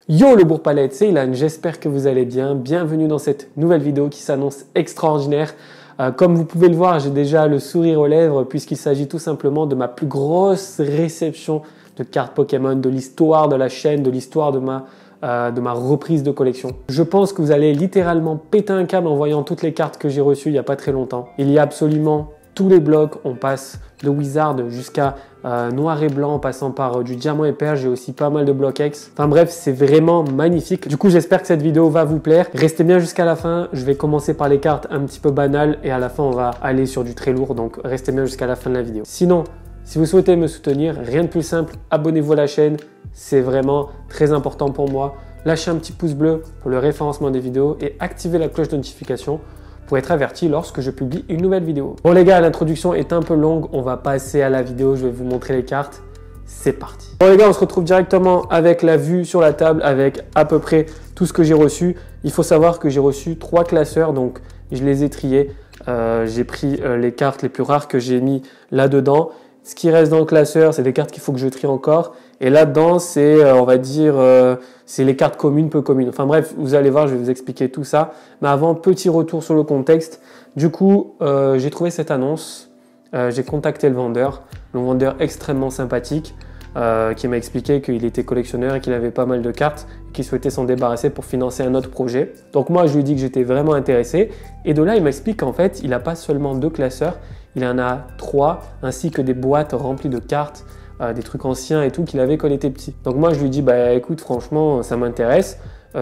Yo le Bourg-Palais, c'est Ilan, j'espère que vous allez bien. Bienvenue dans cette nouvelle vidéo qui s'annonce extraordinaire. Comme vous pouvez le voir, j'ai déjà le sourire aux lèvres puisqu'il s'agit tout simplement de ma plus grosse réception de cartes Pokémon, de l'histoire de la chaîne, de l'histoire de ma reprise de collection. Je pense que vous allez littéralement péter un câble en voyant toutes les cartes que j'ai reçues il n'y a pas très longtemps. Il y a absolument tous les blocs, on passe de Wizard jusqu'à noir et blanc en passant par du diamant et perle. J'ai aussi pas mal de blocs X. Enfin bref, c'est vraiment magnifique. Du coup, j'espère que cette vidéo va vous plaire. Restez bien jusqu'à la fin. Je vais commencer par les cartes un petit peu banales et à la fin, on va aller sur du très lourd. Donc, restez bien jusqu'à la fin de la vidéo. Sinon, si vous souhaitez me soutenir, rien de plus simple, abonnez-vous à la chaîne. C'est vraiment très important pour moi. Lâchez un petit pouce bleu pour le référencement des vidéos et activez la cloche de notification pour être averti lorsque je publie une nouvelle vidéo. Bon les gars, l'introduction est un peu longue, on va passer à la vidéo, je vais vous montrer les cartes. C'est parti. Bon les gars, on se retrouve directement avec la vue sur la table, avec à peu près tout ce que j'ai reçu. Il faut savoir que j'ai reçu 3 classeurs, donc je les ai triés. J'ai pris les cartes les plus rares que j'ai mis là-dedans. Ce qui reste dans le classeur, c'est des cartes qu'il faut que je trie encore. Et là-dedans, c'est, on va dire, c'est les cartes communes, peu communes. Enfin bref, vous allez voir, je vais vous expliquer tout ça. Mais avant, petit retour sur le contexte. Du coup, j'ai trouvé cette annonce. J'ai contacté le vendeur extrêmement sympathique, qui m'a expliqué qu'il était collectionneur et qu'il avait pas mal de cartes et qu'il souhaitait s'en débarrasser pour financer un autre projet. Donc moi, je lui ai dit que j'étais vraiment intéressé. Et de là, il m'explique qu'en fait, il n'a pas seulement 2 classeurs, il en a 3, ainsi que des boîtes remplies de cartes, des trucs anciens et tout qu'il avait quand il était petit. Donc moi, je lui dis, bah écoute, franchement, ça m'intéresse.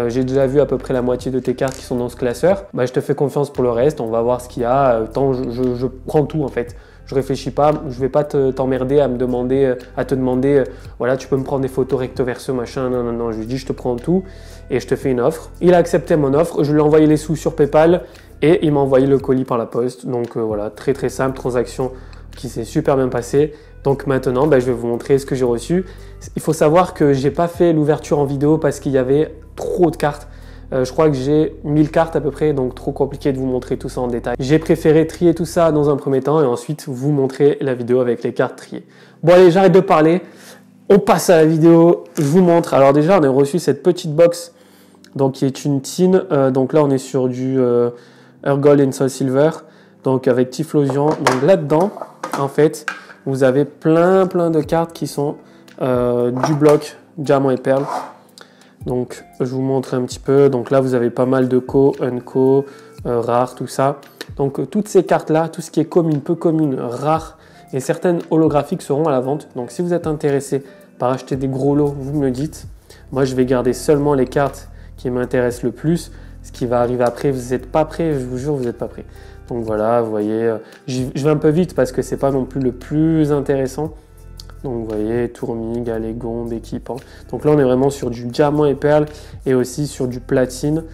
J'ai déjà vu à peu près la moitié de tes cartes qui sont dans ce classeur. Bah, je te fais confiance pour le reste, on va voir ce qu'il y a. Tant je prends tout en fait. Je réfléchis pas, je vais pas t'emmerder à te demander, voilà, tu peux me prendre des photos recto verso, machin. Non, non, non. Je lui dis, je te prends tout et je te fais une offre. Il a accepté mon offre. Je lui ai envoyé les sous sur PayPal. Et il m'a envoyé le colis par la poste. Donc voilà, très très simple, transaction qui s'est super bien passée. Donc maintenant, je vais vous montrer ce que j'ai reçu. Il faut savoir que j'ai pas fait l'ouverture en vidéo parce qu'il y avait trop de cartes. Je crois que j'ai 1000 cartes à peu près, donc trop compliqué de vous montrer tout ça en détail. J'ai préféré trier tout ça dans un premier temps et ensuite vous montrer la vidéo avec les cartes triées. Bon allez, j'arrête de parler. On passe à la vidéo, je vous montre. Alors déjà, on a reçu cette petite box donc, qui est une tin. Donc là, on est sur du Gold and Soul Silver, donc avec Typhlosion. Donc là-dedans, en fait, vous avez plein de cartes qui sont du bloc diamant et perle. Donc je vous montre un petit peu. Donc là, vous avez pas mal de co, unco, rares, tout ça. Donc toutes ces cartes-là, tout ce qui est commune, peu commune, rare et certaines holographiques seront à la vente. Donc si vous êtes intéressé par acheter des gros lots, vous me le dites. Moi, je vais garder seulement les cartes qui m'intéressent le plus. Ce qui va arriver après, vous n'êtes pas prêt, je vous jure, vous n'êtes pas prêt. Donc voilà, vous voyez, je vais un peu vite parce que c'est pas non plus le plus intéressant. Donc vous voyez, Tourmi, Galégon, Béquipant. Donc là, on est vraiment sur du diamant et perle et aussi sur du platine.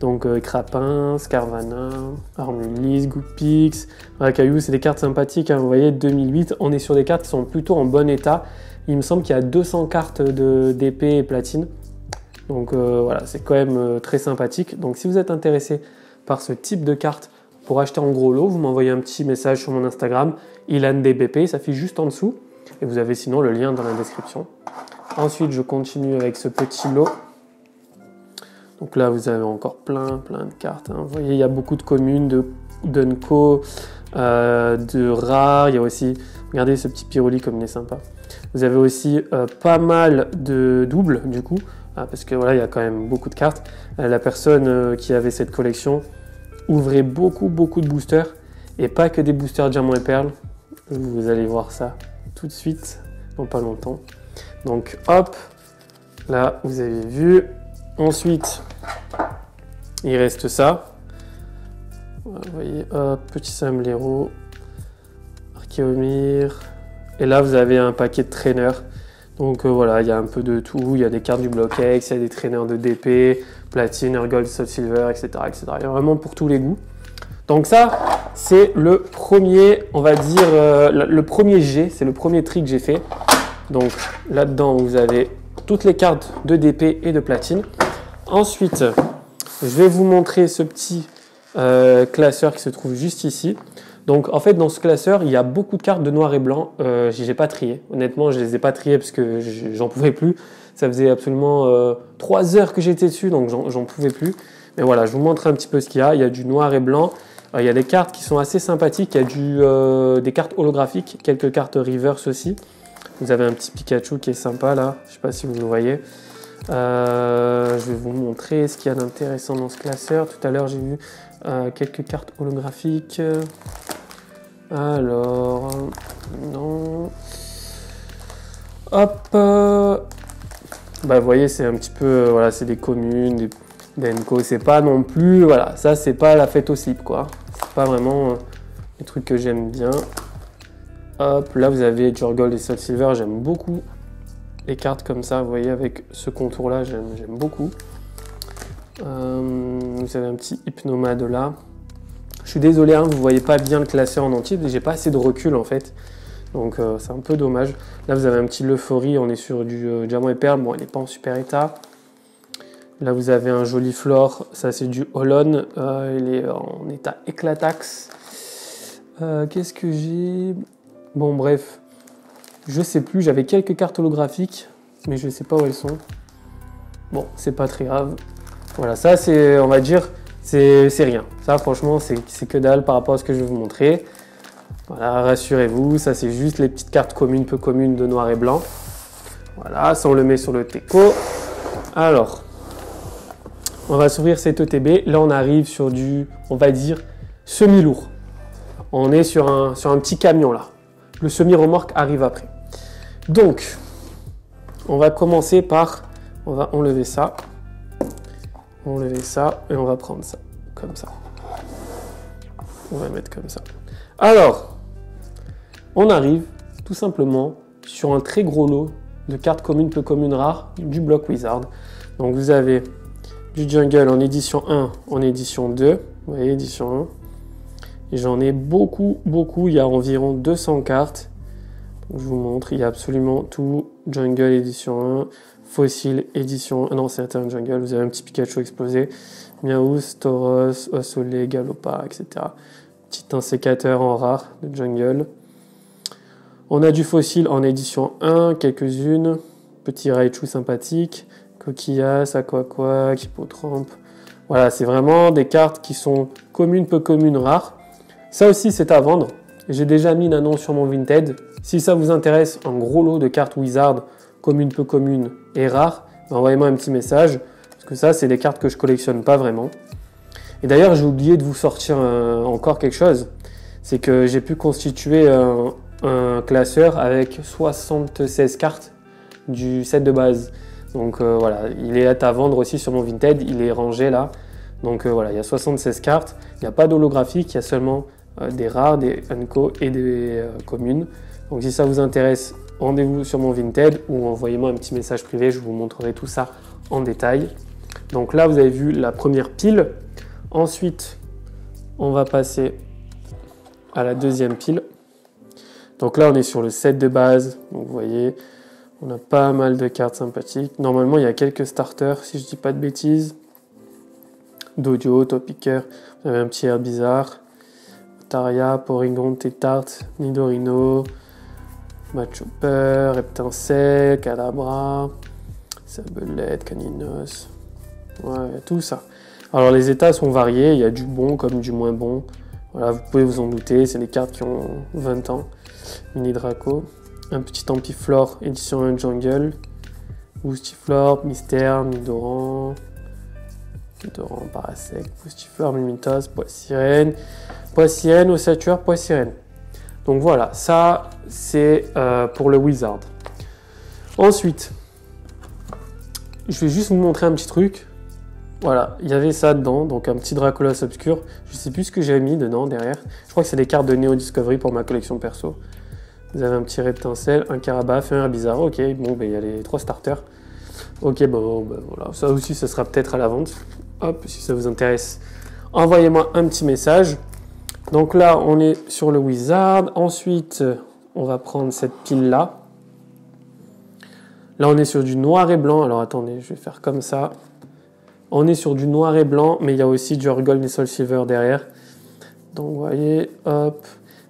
Donc Crapin, Scarvana, Armulis, Goupix, Racaillou, c'est des cartes sympathiques. Hein, vous voyez, 2008, on est sur des cartes qui sont plutôt en bon état. Il me semble qu'il y a 200 cartes d'épée et platine. Donc voilà, c'est quand même très sympathique. Donc si vous êtes intéressé par ce type de carte pour acheter en gros lot, vous m'envoyez un petit message sur mon Instagram, IlanDBP, ça fait juste en dessous. Et vous avez sinon le lien dans la description. Ensuite, je continue avec ce petit lot. Donc là, vous avez encore plein de cartes. Hein. Vous voyez, il y a beaucoup de communes, de Nco, de rares. Il y a aussi, regardez ce petit Pyroli comme il est sympa. Vous avez aussi pas mal de doubles du coup. Parce que voilà, il y a quand même beaucoup de cartes. La personne qui avait cette collection ouvrait beaucoup de boosters et pas que des boosters diamant et perle. Vous allez voir ça tout de suite, dans pas longtemps. Donc hop, là vous avez vu. Ensuite, il reste ça. Vous voyez, hop, petit Samlero, Archéomir. Et là vous avez un paquet de traîneurs. Donc voilà, il y a un peu de tout. Il y a des cartes du bloc X, il y a des traîneurs de DP, platine, Gold, Soul Silver, etc., etc. Il y a vraiment pour tous les goûts. Donc ça, c'est le premier, on va dire, le premier jet, c'est le premier tri que j'ai fait. Donc là-dedans, vous avez toutes les cartes de DP et de platine. Ensuite, je vais vous montrer ce petit classeur qui se trouve juste ici. Donc en fait dans ce classeur il y a beaucoup de cartes de noir et blanc, j'ai pas trié, honnêtement je les ai pas triées parce que j'en pouvais plus, Ça faisait absolument 3 heures que j'étais dessus, donc j'en pouvais plus. Mais voilà, je vous montre un petit peu ce qu'il y a. Il y a du noir et blanc. Il y a des cartes qui sont assez sympathiques. Il y a des cartes holographiques, quelques cartes reverse aussi. Vous avez un petit Pikachu qui est sympa là. Je ne sais pas si vous le voyez. Je vais vous montrer ce qu'il y a d'intéressant dans ce classeur. Tout à l'heure, j'ai vu quelques cartes holographiques. Alors, non. Hop. Bah, vous voyez, c'est un petit peu, voilà, c'est des communes, des NCO. C'est pas non plus, voilà, ça c'est pas la fête au slip, quoi. C'est pas vraiment les trucs que j'aime bien. Hop, là vous avez Jurgold et Soul Silver, j'aime beaucoup les cartes comme ça, vous voyez, avec ce contour-là, j'aime beaucoup. Vous avez un petit Hypnomade là. Je suis désolé, hein, vous ne voyez pas bien le classeur en entier, j'ai pas assez de recul en fait. Donc c'est un peu dommage. Là vous avez un petit Leuphorie, on est sur du Diamant et Perle, bon il n'est pas en super état. Là vous avez un joli Flore, ça c'est du Holon, il est en état Éclatax. Qu'est-ce que j'ai? Bon bref, je sais plus, j'avais quelques cartes holographiques, mais je sais pas où elles sont. Bon, c'est pas très grave. Voilà, ça c'est, on va dire, c'est rien. Ça franchement, c'est que dalle par rapport à ce que je vais vous montrer. Voilà, rassurez-vous, ça c'est juste les petites cartes communes, peu communes de noir et blanc. Voilà, ça on le met sur le Teco. Alors, on va s'ouvrir cet ETB. Là on arrive sur du, on va dire, semi-lourd. On est sur un petit camion là. Le semi-remorque arrive après. Donc, on va commencer par, on va enlever ça. Enlever ça et on va prendre ça, comme ça. On va mettre comme ça. Alors, on arrive tout simplement sur un très gros lot de cartes communes, peu communes, rares du bloc Wizard. Donc vous avez du Jungle en édition 1, en édition 2. Vous voyez, édition 1. Et j'en ai beaucoup. Il y a environ 200 cartes. Donc, je vous montre, il y a absolument tout. Jungle édition 1. Fossil édition 1. Non, c'est un Jungle. Vous avez un petit Pikachu explosé. Miaus, Tauros, Ossolé, Galopa, etc. Petit insécateur en rare de Jungle. On a du Fossil en édition 1, quelques-unes. Petit Raichu sympathique. Coquillas, Aquaqua, Hippotrampe. Voilà, c'est vraiment des cartes qui sont communes, peu communes, rares. Ça aussi, c'est à vendre. J'ai déjà mis une annonce sur mon Vinted. Si ça vous intéresse, un gros lot de cartes Wizard, communes, peu communes et rares, envoyez-moi un petit message. Parce que ça, c'est des cartes que je collectionne pas vraiment. Et d'ailleurs, j'ai oublié de vous sortir encore quelque chose. C'est que j'ai pu constituer un classeur avec 76 cartes du set de base. Donc voilà, il est à vendre aussi sur mon Vinted. Il est rangé là. Donc voilà, il y a 76 cartes. Il n'y a pas d'holographique, il y a seulement des rares, des unco et des communes. Donc si ça vous intéresse, rendez-vous sur mon Vinted ou envoyez-moi un petit message privé, je vous montrerai tout ça en détail. Donc là, vous avez vu la première pile. Ensuite, on va passer à la deuxième pile. Donc là, on est sur le set de base. Donc vous voyez, on a pas mal de cartes sympathiques. Normalement, il y a quelques starters, si je dis pas de bêtises. Dodio, Topicker, vous avez un petit Herbizarre, Taria, Porygon, Tétart, Nidorino, Machopper, Reptincelle, Cadabra, Sablette, Caninos, ouais, tout ça. Alors les états sont variés, il y a du bon comme du moins bon. Voilà, vous pouvez vous en douter, c'est des cartes qui ont 20 ans. Mini Draco, un petit Ampiflore, édition 1 Jungle, Boostiflore, Mystère, Nidoran, Parasect, Boostiflore, Mimitos, Poissirène, Ossature, Poissirène. Donc voilà, ça c'est pour le Wizard. Ensuite, je vais juste vous montrer un petit truc. Voilà, il y avait ça dedans, donc un petit Dracolos obscur. Je sais plus ce que j'ai mis dedans derrière. Je crois que c'est des cartes de Neo Discovery pour ma collection perso. Vous avez un petit Reptincelle, un Carabaf et un Herbizarre. Ok, bon, ben il y a les 3 starters. Ok, bon, ben voilà, ça aussi, ça sera peut-être à la vente. Hop, si ça vous intéresse, envoyez-moi un petit message. Donc là, on est sur le Wizard. Ensuite, on va prendre cette pile-là. Là, on est sur du noir et blanc. Alors attendez, je vais faire comme ça. On est sur du noir et blanc, mais il y a aussi du Urgold et Soul Silver derrière. Donc, vous voyez, hop.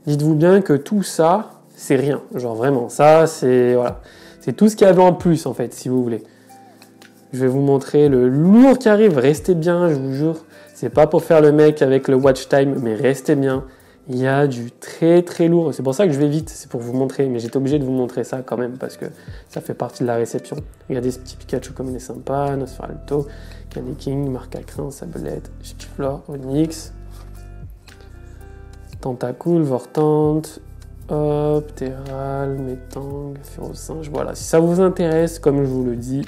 Dites-vous bien que tout ça, c'est rien. Genre vraiment, ça, c'est voilà, c'est tout ce qu'il y avait en plus, en fait, si vous voulez. Je vais vous montrer le lourd qui arrive. Restez bien, je vous jure. C'est pas pour faire le mec avec le watch time, mais restez bien. Il y a du très très lourd. C'est pour ça que je vais vite, c'est pour vous montrer. Mais j'étais obligé de vous montrer ça quand même parce que ça fait partie de la réception. Regardez ce petit Pikachu comme il est sympa. Nosferalto, Candy King, Marcacrin, Sablette, Giflor, Onyx, Tentacool, Vortante, hop, Terral, Metang, Férocinge. Voilà, si ça vous intéresse, comme je vous le dis,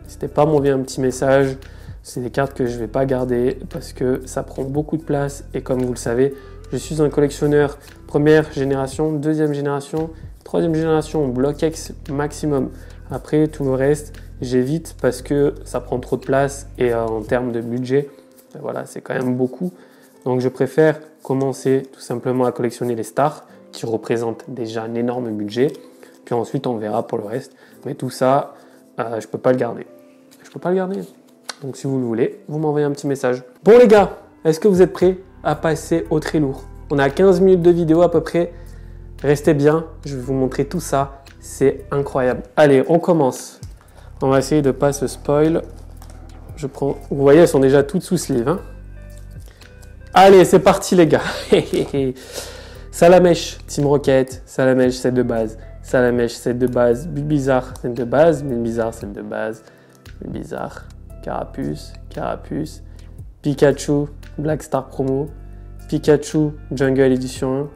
n'hésitez pas à m'envoyer un petit message. C'est des cartes que je ne vais pas garder parce que ça prend beaucoup de place et comme vous le savez, je suis un collectionneur première génération, deuxième génération, troisième génération, bloc X maximum. Après, tout le reste, j'évite parce que ça prend trop de place et en termes de budget, voilà, c'est quand même beaucoup. Donc, je préfère commencer tout simplement à collectionner les stars qui représentent déjà un énorme budget. Puis ensuite, on verra pour le reste. Mais tout ça, je ne peux pas le garder. Je ne peux pas le garder. Donc, si vous le voulez, vous m'envoyez un petit message. Bon, les gars, est-ce que vous êtes prêts à passer au très lourd? On a 15 minutes de vidéo à peu près. Restez bien, je vais vous montrer tout ça. C'est incroyable. Allez, on commence. On va essayer de ne pas se spoil. Je prends... Vous voyez, elles sont déjà toutes sous sleeve. Hein. Allez, c'est parti les gars. Salamèche, Team Rocket. Salamèche, set de base. Salamèche, set de base. Bulbizarre, set de base. Bulbizarre, set de base. Bulbizarre. Carapuce, Carapuce. Pikachu, Black Star Promo. Pikachu, Jungle Edition 1.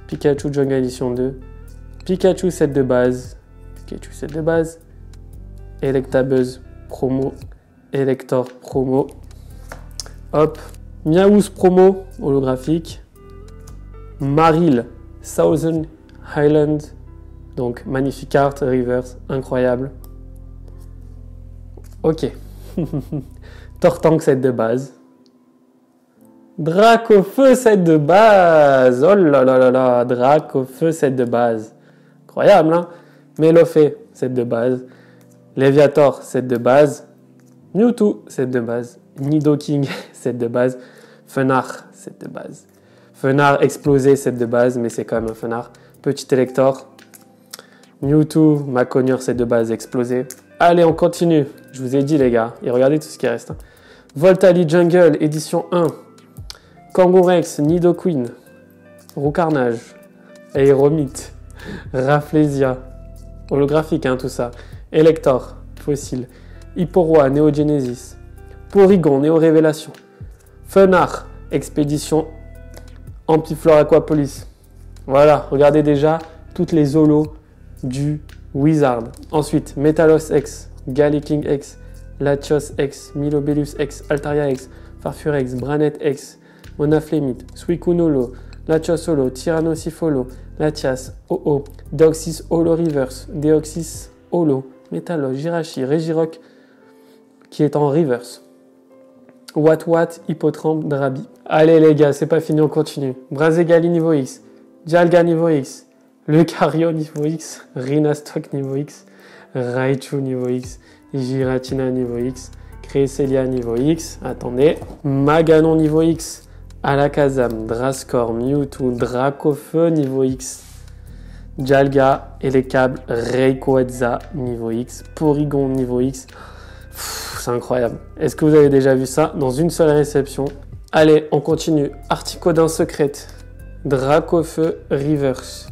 Pikachu, Jungle Edition 2. Pikachu, set de base. Pikachu, set de base. Electabuzz Promo. Elector Promo. Hop. Miaouz Promo, holographique. Maril, Thousand Highland. Donc, magnifique carte, reverse, incroyable. Ok. Tortank, set de base. Dracofeu, set de base. Oh là là là là. Dracofeu, set de base. Incroyable, hein? Melofé, set de base. Léviator, set de base. Mewtwo, set de base. Nidoking, set de base. Fenard, set de base. Fenard explosé, set de base, mais c'est quand même un Fenard. Petit Elector. Mewtwo, Macognure, set de base explosé. Allez, on continue. Je vous ai dit, les gars. Et regardez tout ce qui reste. Hein. Voltali Jungle, édition 1. Kangourex, Nidoqueen. Roucarnage. Aéromite. Rafflesia. Holographique, hein, tout ça. Elector, Fossile. Hipporoi, Néogenesis. Porygon, Néo-Révélation. Fenard, Expédition Ampiflore Aquapolis. Voilà, regardez déjà toutes les holos du Wizard. Ensuite, Metalos X, Galliking X, Latios X, Milobellus X, Altaria X, Farfure X, Branet X, Monaflemite, Suicunolo, Latios Holo, Tyrannosifolo, Latias, OO, Deoxys Holo Reverse, Deoxys Holo, Metalos, Jirachi, Regirock qui est en reverse. Wat, Hippotrampe, Drabi. Allez les gars, c'est pas fini, on continue. Brazegali niveau X, Dialga niveau X, Lucario niveau X, Rhinastock niveau X, Raichu niveau X, Giratina niveau X, Cresselia niveau X, attendez, Maganon niveau X, Alakazam, Drascore, Mewtwo, Dracofeu niveau X, Dialga, Elekable, Rayquaza niveau X, Porygon niveau X. C'est incroyable. Est-ce que vous avez déjà vu ça dans une seule réception? Allez, on continue. Articodin secrète. Dracofeu Reverse.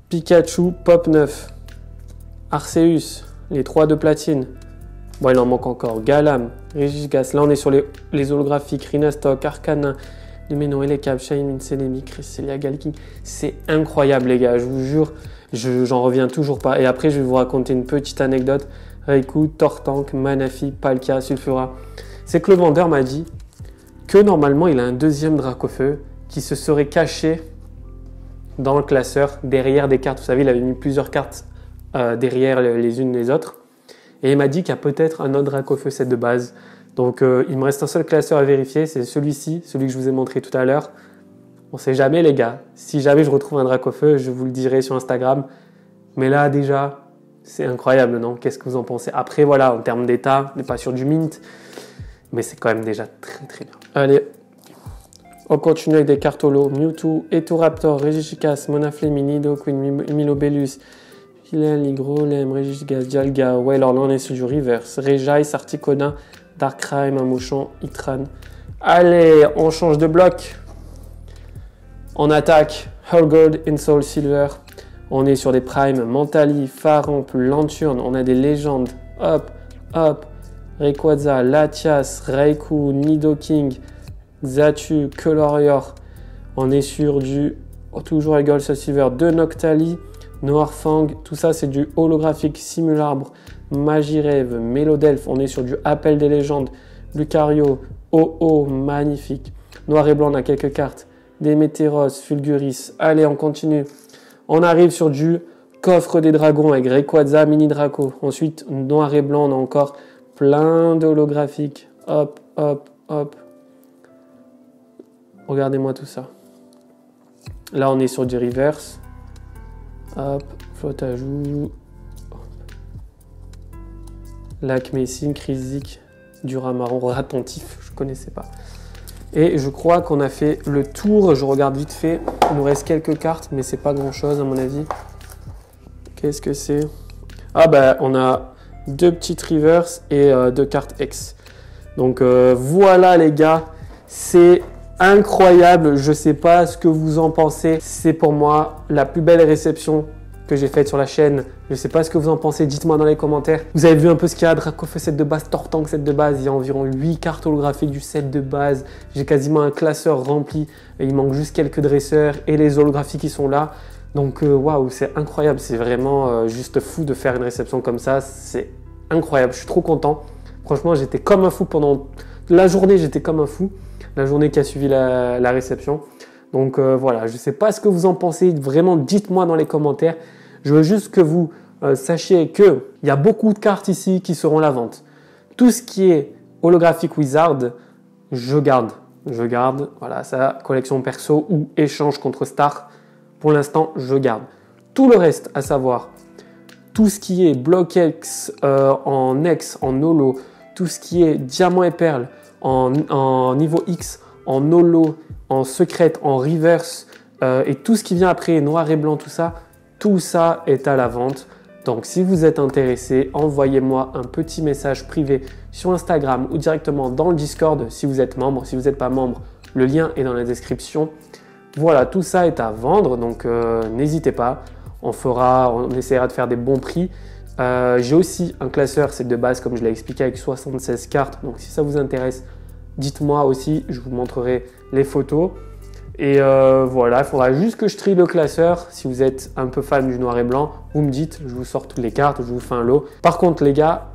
Pikachu Pop 9. Arceus. Les 3 de platine. Bon, il en manque encore. Galam. Regigigas. Là, on est sur les holographiques. Rhinastock, Arcanin, Luminon, Elekable, Shaymin, Celebi, Cresselia, Galking. C'est incroyable, les gars. Je vous jure, j'en reviens toujours pas. Et après, je vais vous raconter une petite anecdote. Raikou, Tortank, Manafi, Palkia, Sulfura. C'est que le vendeur m'a dit que normalement il a un deuxième Dracofeu qui se serait caché dans le classeur derrière des cartes. Vous savez, il avait mis plusieurs cartes derrière les unes les autres. Et il m'a dit qu'il y a peut-être un autre Dracofeu set de base. Donc il me reste un seul classeur à vérifier, c'est celui-ci, celui que je vous ai montré tout à l'heure. On ne sait jamais les gars. Si jamais je retrouve un Dracofeu, je vous le dirai sur Instagram. Mais là déjà... C'est incroyable, non? Qu'est-ce que vous en pensez? Après, voilà, en termes d'état, on n'est pas sur du mint, mais c'est quand même déjà très très bien. Allez, on continue avec des cartes holo. Mewtwo, Etoraptor, Regigigas, Monaflemi, Nidoqueen, Milobellus, Hilal, Ligro, Lem, Régis, Gaz, Dialga. Ouais, alors là, on est sur du reverse. Rejaï, Articodin, Darkrai, Mamouchon, Itran. Allez, on change de bloc. On attaque Hurlgold, Insoul, Silver. On est sur des primes. Mentali, Faramp, Lanturne. On a des légendes. Hop, hop. Rayquaza, Latias, Raikou, Nidoking, Xatu, Colorior. On est sur du toujours Gold Silver, de Noctali, Noirfang. Tout ça, c'est du holographique. Simularbre, Magirève, Mélodelph. On est sur du Appel des légendes. Lucario, Oh, magnifique. Noir et blanc, on a quelques cartes. Démétéros, Fulguris. Allez, on continue. On arrive sur du coffre des dragons avec Rayquaza, Mini Draco. Ensuite, noir et blanc, on a encore plein de holographiques. Hop, hop, hop. Regardez-moi tout ça. Là, on est sur du reverse. Hop, flotte à joue. Lac Messine, Krizik, Duramaron, Ratontif, je ne connaissais pas. Et je crois qu'on a fait le tour. Je regarde vite fait. Il nous reste quelques cartes, mais c'est pas grand-chose à mon avis. Qu'est-ce que c'est? Ah bah, on a deux petites reverse et deux cartes X. Donc voilà les gars, c'est incroyable. Je sais pas ce que vous en pensez. C'est pour moi la plus belle réception que j'ai faite sur la chaîne. Je sais pas ce que vous en pensez, dites-moi dans les commentaires. Vous avez vu un peu ce qu'il y a, Dracofeu set de base, Tortank set de base, il y a environ 8 cartes holographiques du set de base. J'ai quasiment un classeur rempli, et il manque juste quelques dresseurs et les holographies qui sont là. Donc waouh, c'est incroyable, c'est vraiment juste fou de faire une réception comme ça, c'est incroyable, je suis trop content. Franchement, j'étais comme un fou pendant la journée, j'étais comme un fou, la journée qui a suivi la réception. Donc voilà, je ne sais pas ce que vous en pensez, vraiment dites-moi dans les commentaires. Je veux juste que vous sachiez qu'il y a beaucoup de cartes ici qui seront à la vente. Tout ce qui est holographique Wizard, je garde. Voilà, ça, collection perso ou échange contre Star. Pour l'instant, je garde. Tout le reste, à savoir tout ce qui est Block X en X, en holo, tout ce qui est Diamant et Perle en niveau X, en holo, en secrète, en reverse et tout ce qui vient après, noir et blanc, tout ça est à la vente. Donc si vous êtes intéressé, envoyez-moi un petit message privé sur Instagram ou directement dans le Discord si vous êtes membre. Si vous n'êtes pas membre, le lien est dans la description. Voilà, tout ça est à vendre, donc n'hésitez pas. On essaiera de faire des bons prix. J'ai aussi un classeur, c'est de base comme je l'ai expliqué avec 76 cartes. Donc si ça vous intéresse, dites-moi aussi, je vous montrerai les photos. Et voilà, il faudra juste que je trie le classeur. Si vous êtes un peu fan du noir et blanc, vous me dites, je vous sors toutes les cartes, je vous fais un lot. Par contre les gars,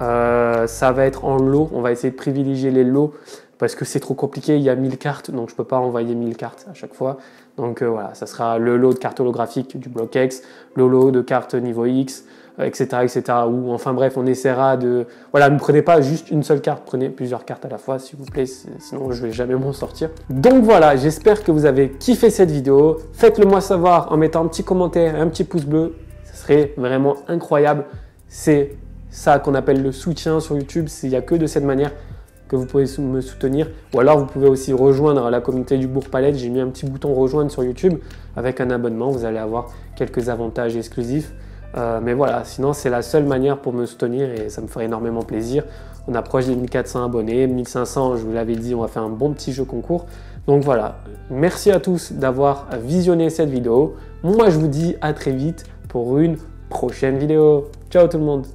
ça va être en lot. On va essayer de privilégier les lots parce que c'est trop compliqué. Il y a 1000 cartes, donc je ne peux pas envoyer 1000 cartes à chaque fois. Donc voilà, ça sera le lot de cartes holographiques du bloc X, le lot de cartes niveau X, etc., etc. Ou enfin bref, on essaiera de... Voilà, ne prenez pas juste une seule carte, prenez plusieurs cartes à la fois, s'il vous plaît, sinon je vais jamais m'en sortir. Donc voilà, j'espère que vous avez kiffé cette vidéo. Faites-le moi savoir en mettant un petit commentaire et un petit pouce bleu. Ce serait vraiment incroyable. C'est ça qu'on appelle le soutien sur YouTube. Il n'y a que de cette manière que vous pouvez me soutenir. Ou alors, vous pouvez aussi rejoindre la communauté du Bourg Palette. J'ai mis un petit bouton rejoindre sur YouTube. Avec un abonnement, vous allez avoir quelques avantages exclusifs. Mais voilà, sinon, c'est la seule manière pour me soutenir et ça me ferait énormément plaisir. On approche des 1400 abonnés, 1500, je vous l'avais dit, on va faire un bon petit jeu concours. Donc voilà, merci à tous d'avoir visionné cette vidéo. Moi, je vous dis à très vite pour une prochaine vidéo. Ciao tout le monde!